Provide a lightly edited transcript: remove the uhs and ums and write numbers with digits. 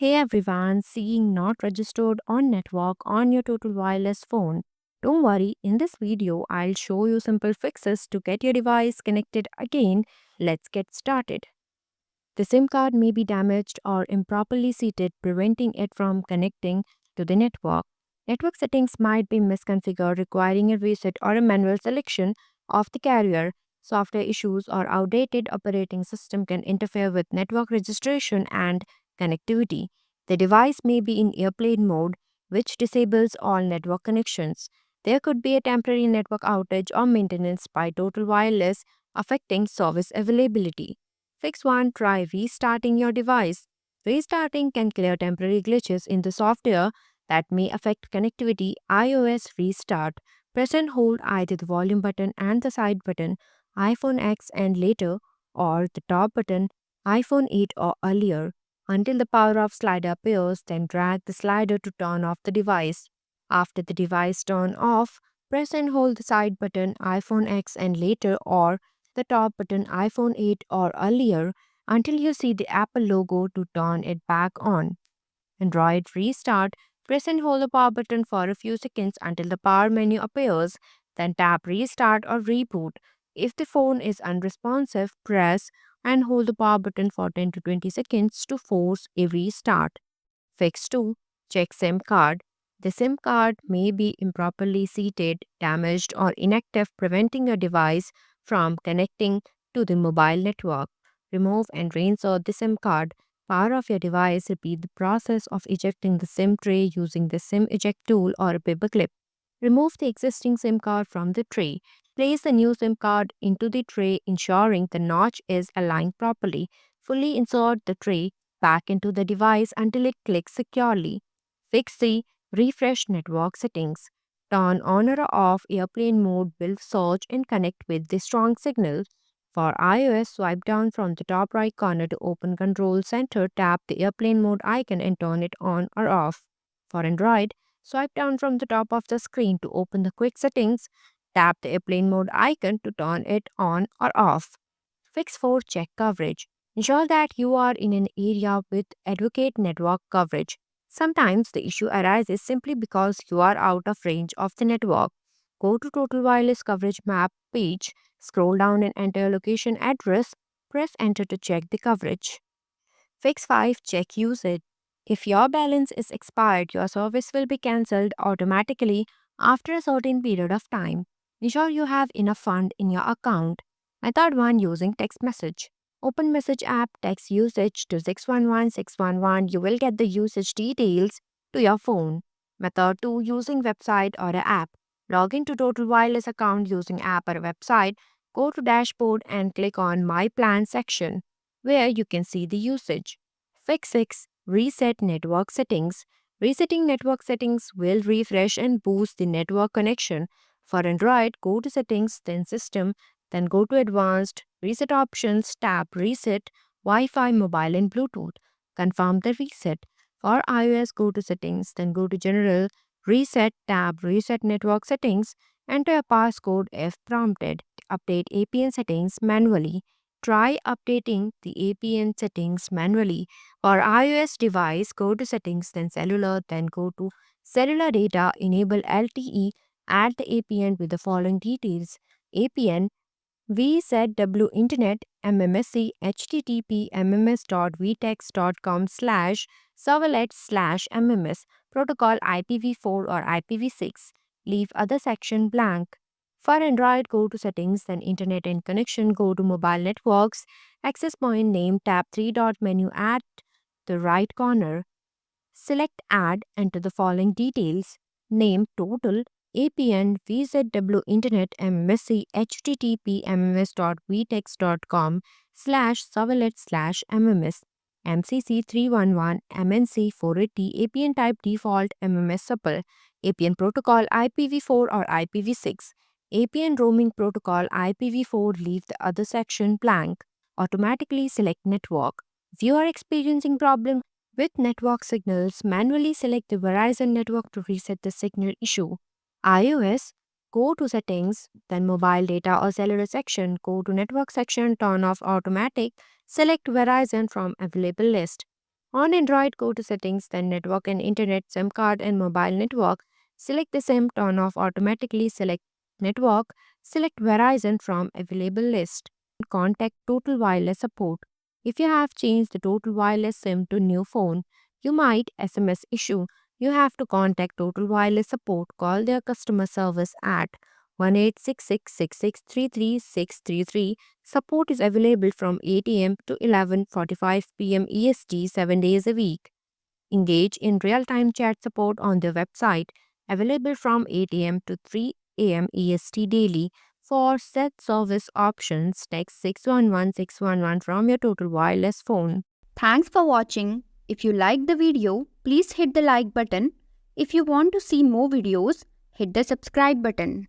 Hey everyone, seeing not registered on network on your Total Wireless phone. Don't worry, in this video, I'll show you simple fixes to get your device connected again. Let's get started. The SIM card may be damaged or improperly seated, preventing it from connecting to the network. Network settings might be misconfigured, requiring a reset or a manual selection of the carrier. Software issues or outdated operating system can interfere with network registration and connectivity. The device may be in airplane mode, which disables all network connections. There could be a temporary network outage or maintenance by Total Wireless, affecting service availability. Fix 1. Try restarting your device. Restarting can clear temporary glitches in the software that may affect connectivity. iOS restart. Press and hold either the volume button and the side button, iPhone X and later, or the top button, iPhone 8 or earlier, until the power off slider appears. Then drag the slider to turn off the device. After the device turn off, press and hold the side button, iPhone X and later, or the top button, iPhone 8 or earlier, until you see the Apple logo to turn it back on. Android restart. Press and hold the power button for a few seconds until the power menu appears, then tap restart or reboot. If the phone is unresponsive, press and hold the power button for 10 to 20 seconds to force a restart. Fix 2. Check SIM card. The SIM card may be improperly seated, damaged, or inactive, preventing your device from connecting to the mobile network. Remove and reinsert the SIM card. Power off your device. Repeat the process of ejecting the SIM tray using the SIM eject tool or a paper clip. Remove the existing SIM card from the tray. Place the new SIM card into the tray, ensuring the notch is aligned properly. Fully insert the tray back into the device until it clicks securely. Fix the refresh network settings. Turn on or off airplane mode will search and connect with the strong signal. For iOS, swipe down from the top right corner to open Control Center, tap the airplane mode icon and turn it on or off. For Android, swipe down from the top of the screen to open the quick settings, tap the airplane mode icon to turn it on or off. Fix 4. Check coverage. Ensure that you are in an area with adequate network coverage. Sometimes the issue arises simply because you are out of range of the network. Go to Total Wireless Coverage Map page, scroll down and enter your location address, press enter to check the coverage. Fix 5. Check usage. If your balance is expired, your service will be cancelled automatically after a certain period of time. Ensure you have enough fund in your account. Method 1. Using text message. Open message app, text usage to 611 You will get the usage details to your phone. Method 2. Using website or a app. Log into Total Wireless account using app or website. Go to dashboard and click on My Plan section where you can see the usage. Fix 6. Reset network settings. Resetting network settings will refresh and boost the network connection. For Android, go to Settings, then System, then go to Advanced, Reset Options, tap Reset, Wi Fi, Mobile, and Bluetooth. Confirm the reset. For iOS, go to Settings, then go to General, Reset, tab Reset Network Settings, enter a passcode if prompted. Update APN settings manually. Try updating the APN settings manually. For iOS device, go to Settings, then Cellular, then go to Cellular Data, enable LTE, add the APN with the following details. APN VZW Internet MMSC http mms.vtex.com servlet mms protocol IPv4 or IPv6. Leave other section blank. For Android, go to Settings, then Internet and Connection, go to Mobile Networks, Access Point Name, tap 3-dot menu at the right corner. Select Add, enter the following details. Name Total, APN, VZW Internet, MMSC, http mms.vtex.com /servlet/mms, MCC 311, MNC 480, APN type default, MMS supple, APN protocol IPv4 or IPv6, APN roaming protocol IPv4, leave the other section blank. Automatically select network. If you are experiencing problem with network signals, manually select the Verizon network to reset the signal issue. iOS, go to Settings, then Mobile Data or Cellular section, go to Network section, turn off Automatic, select Verizon from available list. On Android, go to Settings, then Network and Internet, SIM card and mobile network. Select the SIM, turn off automatically, select Network, select Verizon from available list. Contact Total Wireless Support. If you have changed the Total Wireless SIM to new phone, you might SMS issue. You have to contact Total Wireless Support. Call their customer service at 1-866-663-3633. Support is available from 8 a.m. to 11:45 p.m. EST 7 days a week. Engage in real-time chat support on their website, available from 8 a.m. to 3 a.m. EST daily. For set service options, text 611 from your Total Wireless phone. Thanks for watching. If you liked the video, please hit the like button. If you want to see more videos, hit the subscribe button.